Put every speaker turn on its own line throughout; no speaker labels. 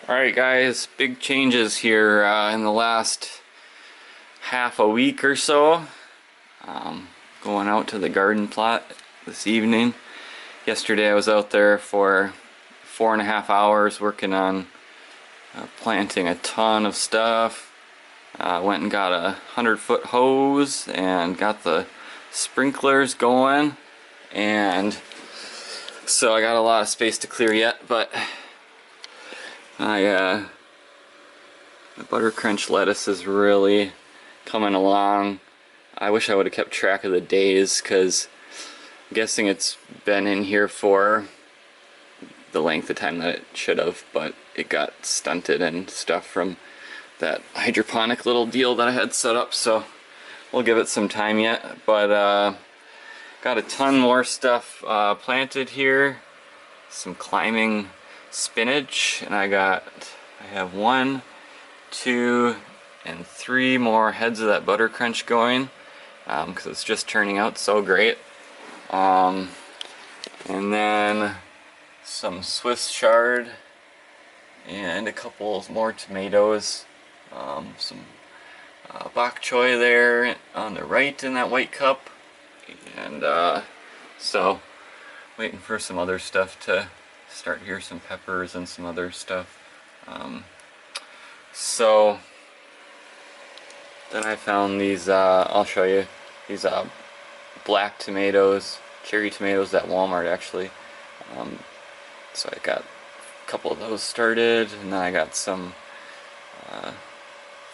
Alright guys, big changes here in the last half a week or so. Going out to the garden plot this evening. Yesterday I was out there for 4.5 hours working on planting a ton of stuff. Went and got a 100-foot hose and got the sprinklers going, and so I got a lot of space to clear yet, but my butter crunch lettuce is really coming along. I wish I would have kept track of the days, because I'm guessing it's been in here for the length of time that it should have, but it got stunted and stuff from that hydroponic little deal that I had set up, so we'll give it some time yet. But got a ton more stuff planted here, some climbing spinach, and I have 1, 2, and 3 more heads of that butter crunch going, because it's just turning out so great. And then some Swiss chard and a couple more tomatoes, some bok choy there on the right in that white cup, and so waiting for some other stuff to start here, some peppers and some other stuff. So then I found these, I'll show you, these black tomatoes, cherry tomatoes at Walmart actually. So I got a couple of those started, and then I got some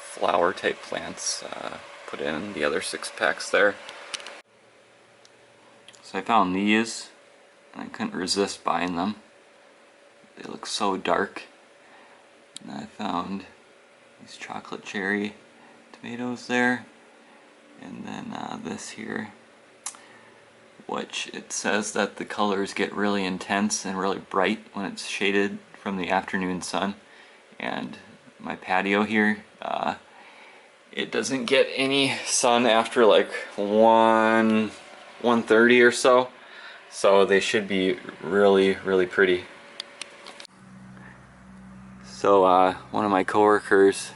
flower type plants put in the other 6 packs there. So I found these, and I couldn't resist buying them. They look so dark. And I found these chocolate cherry tomatoes there, and then this here, which it says that the colors get really intense and really bright when it's shaded from the afternoon sun. And my patio here, it doesn't get any sun after like 1:30 or so, so they should be really pretty. So one of my coworkers,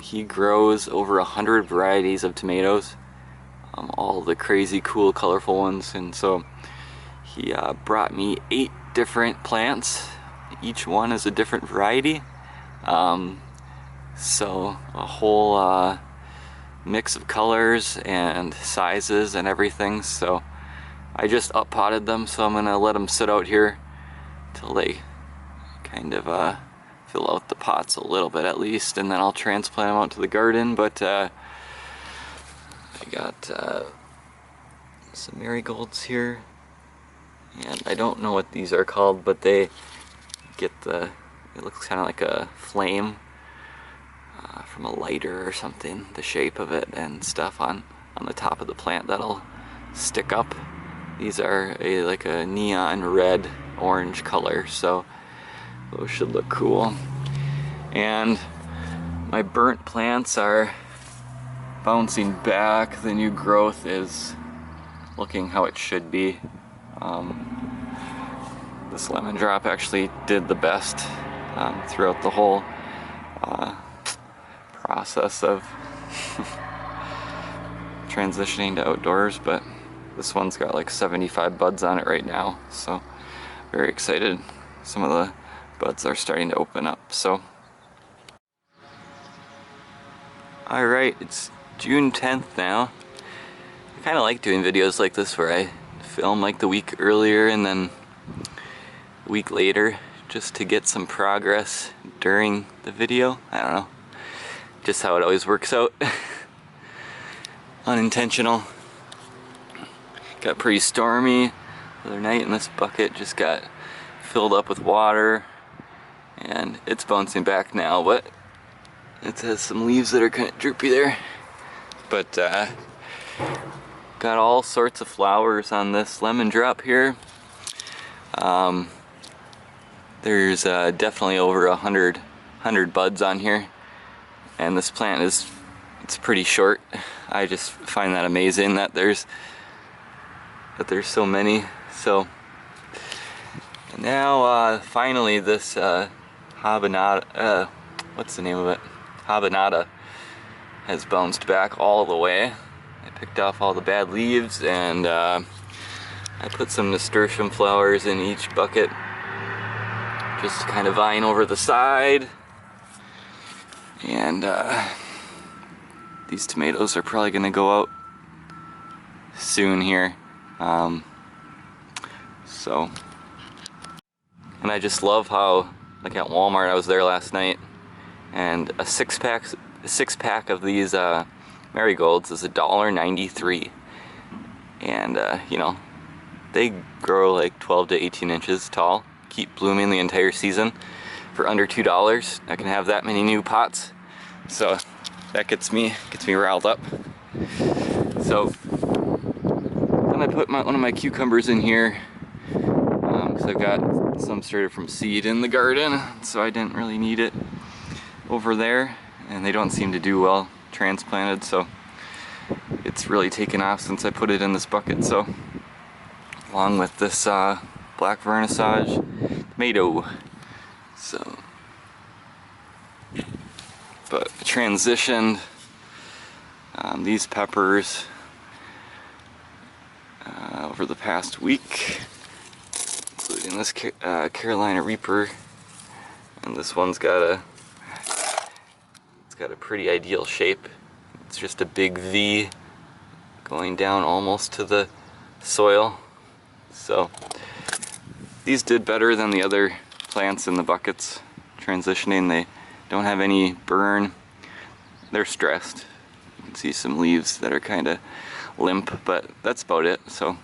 he grows over 100 varieties of tomatoes, all the crazy cool colorful ones, and so he brought me 8 different plants. Each one is a different variety, so a whole mix of colors and sizes and everything. So I just up potted them, so I'm gonna let them sit out here till they kind of fill out the pots a little bit at least, and then I'll transplant them out to the garden. But I got some marigolds here, and I don't know what these are called, but they get it looks kind of like a flame from a lighter or something, the shape of it and stuff on the top of the plant that'll stick up. These are like a neon red orange color, so those should look cool. And my burnt plants are bouncing back. The new growth is looking how it should be. This lemon drop actually did the best throughout the whole process of transitioning to outdoors, but this one's got like 75 buds on it right now, so very excited. Some of the buds are starting to open up. So alright, it's June 10th now. I kind of like doing videos like this where I film like the week earlier and then a week later, just to get some progress during the video. I don't know, just how it always works out. Unintentional. Got pretty stormy the other night, and this bucket just got filled up with water, and it's bouncing back now, but it has some leaves that are kind of droopy there. But got all sorts of flowers on this lemon drop here. There's definitely over 100 buds on here, and this plant it's pretty short. I just find that amazing that there's so many. So now finally this habanada, what's the name of it? Habanada has bounced back all the way. I picked off all the bad leaves, and I put some nasturtium flowers in each bucket just to kind of vine over the side. And these tomatoes are probably gonna go out soon here. And I just love how, like at Walmart, I was there last night, and a six pack of these marigolds is $1.93, and you know, they grow like 12 to 18 inches tall, keep blooming the entire season for under $2. I can have that many new pots, so that gets me riled up. So then I put one of my cucumbers in here because I've got some started from seed in the garden, so I didn't really need it over there, and they don't seem to do well transplanted, so it's really taken off since I put it in this bucket. So along with this black vernissage tomato. So, but transitioned these peppers over the past week, including this Carolina Reaper, and this one's got a pretty ideal shape. It's just a big V going down almost to the soil. So these did better than the other plants in the buckets transitioning. They don't have any burn. They're stressed. You can see some leaves that are kind of limp, but that's about it. So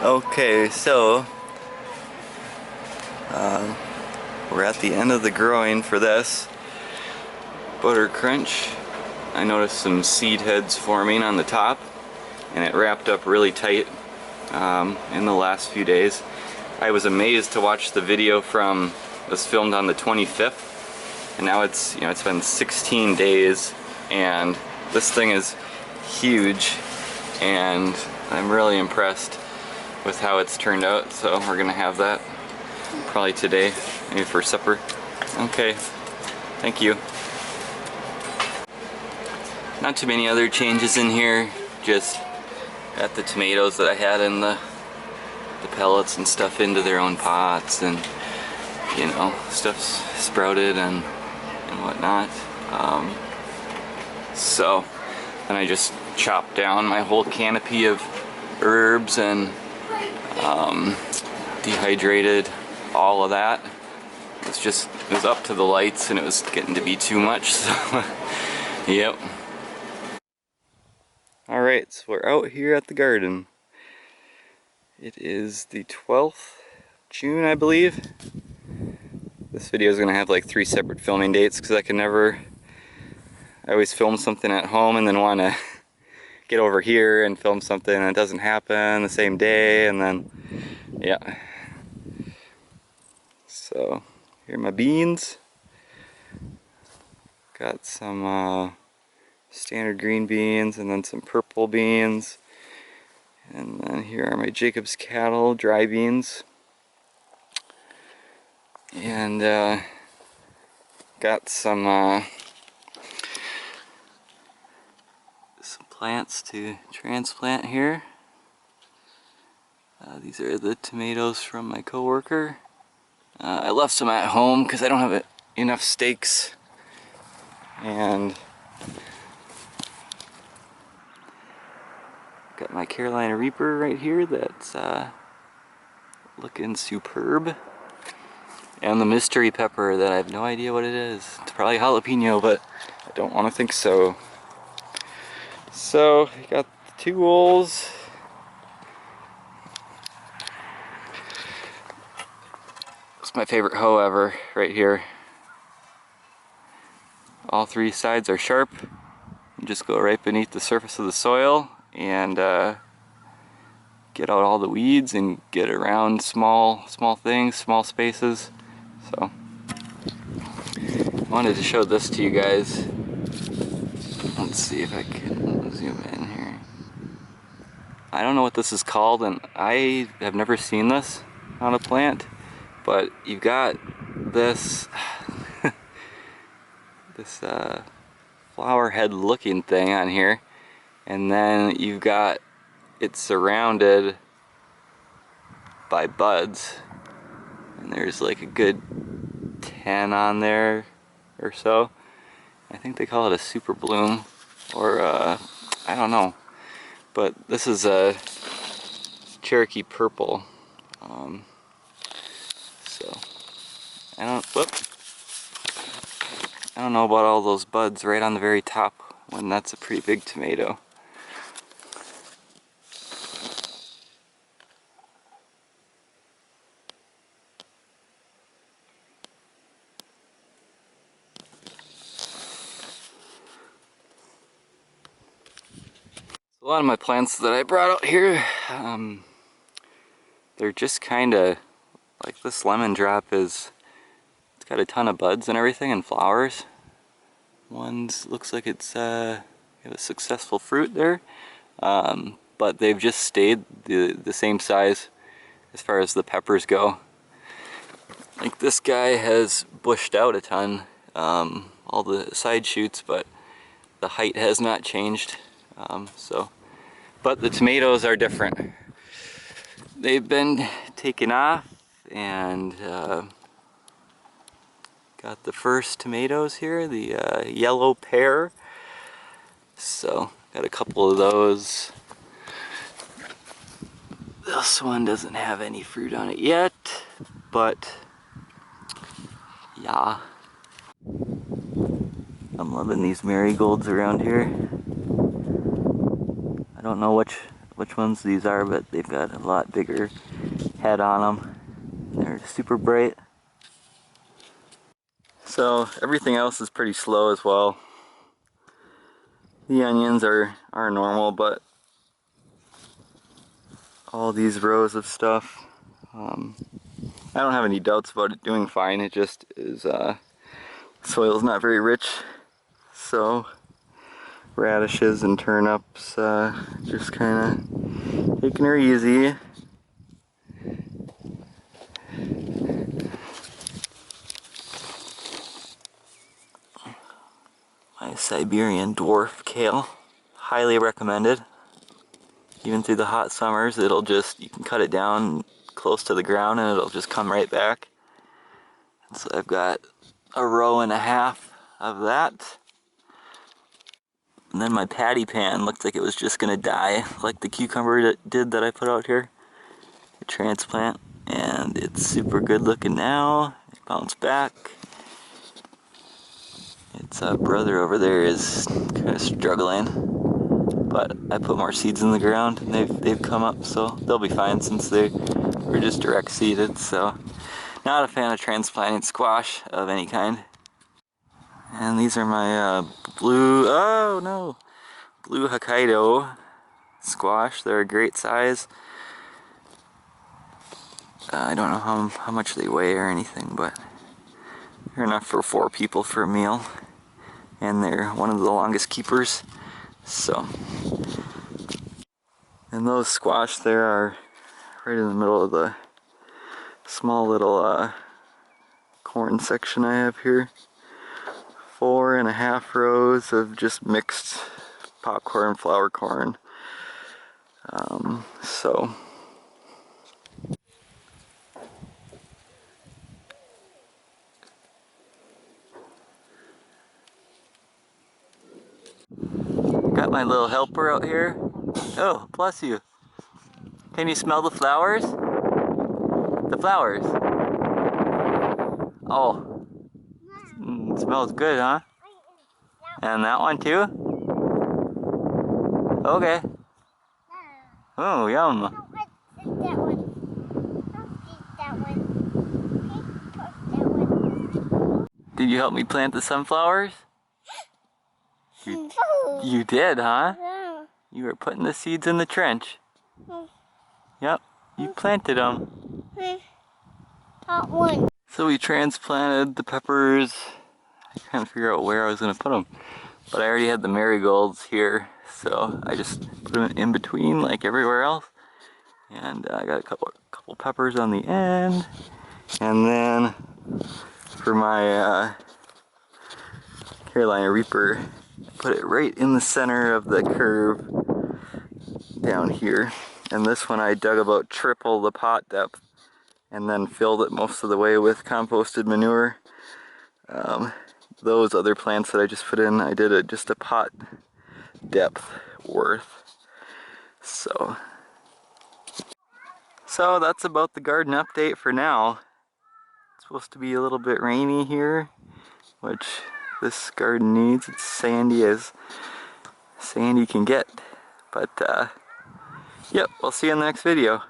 okay, so we're at the end of the growing for this butter crunch. I noticed some seed heads forming on the top, and it wrapped up really tight in the last few days. I was amazed to watch the video from, it was filmed on the 25th, and now it's, you know, it's been 16 days, and this thing is huge, and I'm really impressed with how it's turned out. So we're gonna have that probably today, maybe for supper. Okay, thank you. Not too many other changes in here, just got the tomatoes that I had in the pellets and stuff into their own pots, and you know, stuff's sprouted and whatnot. So then I just chopped down my whole canopy of herbs and dehydrated all of that. It was up to the lights and it was getting to be too much, so yep. Alright, so we're out here at the garden. It is the 12th June, I believe. This video is going to have like 3 separate filming dates because I always film something at home and then want to get over here and film something and it doesn't happen the same day, and then yeah. So here are my beans. Got some standard green beans and then some purple beans, and then here are my Jacob's Cattle dry beans, and got some plants to transplant here. These are the tomatoes from my coworker. I left some at home because I don't have enough stakes, and got my Carolina Reaper right here that's looking superb, and the mystery pepper that I have no idea what it is. It's probably jalapeno, but I don't want to think so. So I got the tools. It's my favorite hoe ever right here. All 3 sides are sharp. You just go right beneath the surface of the soil and get out all the weeds and get around small things, small spaces. So I wanted to show this to you guys. Let's see if I can zoom in here. I don't know what this is called, and I have never seen this on a plant, But you've got this this flower head looking thing on here, and then you've got it surrounded by buds, and there's like a good 10 on there or so. I think they call it a super bloom, or I don't know, but this is a Cherokee purple. So I don't know about all those buds right on the very top when that's a pretty big tomato. A lot of my plants that I brought out here, they're just kind of like this lemon drop it's got a ton of buds and everything and flowers. Looks like it's got a successful fruit there, but they've just stayed the same size as far as the peppers go. Like this guy has bushed out a ton, all the side shoots, but the height has not changed. But the tomatoes are different. They've been taken off, and got the first tomatoes here, the yellow pear. So got a couple of those. This one doesn't have any fruit on it yet, but yeah. I'm loving these marigolds around here. I don't know which ones these are, but they've got a lot bigger head on them. They're super bright. So everything else is pretty slow as well. The onions are normal, but all these rows of stuff, I don't have any doubts about it doing fine. It just is, soil's not very rich, so radishes and turnips, just kind of taking her easy. My Siberian dwarf kale, highly recommended. Even through the hot summers, you can cut it down close to the ground and it'll just come right back. So I've got a row and a half of that. And then my patty pan looked like it was just gonna die, like the cucumber did that I put out here. A transplant, and it's super good looking now. It bounced back. Its brother over there is kind of struggling, but I put more seeds in the ground and they've come up, so they'll be fine since they were just direct seeded. So not a fan of transplanting squash of any kind. And these are my blue Hokkaido squash. They're a great size. I don't know how much they weigh or anything, but they're enough for 4 people for a meal. And they're one of the longest keepers. So, and those squash there are right in the middle of the small little corn section I have here. 4.5 rows of just mixed popcorn, flour corn. So got my little helper out here. Oh, bless you. Can you smell the flowers? The flowers. Oh, it smells good, huh? And that one too? Okay. Oh, yum. Did you help me plant the sunflowers? You did, huh? You were putting the seeds in the trench. Yep, you planted them. So we transplanted the peppers. I can't figure out where I was going to put them. But I already had the marigolds here, so I just put them in between like everywhere else. And I got a couple peppers on the end. And then for my Carolina Reaper, put it right in the center of the curve down here. And this one I dug about triple the pot depth and then filled it most of the way with composted manure. Those other plants that I just put in, I did just a pot depth worth. So that's about the garden update for now. It's supposed to be a little bit rainy here, which this garden needs. It's sandy as sandy can get. But yep, we'll see you in the next video.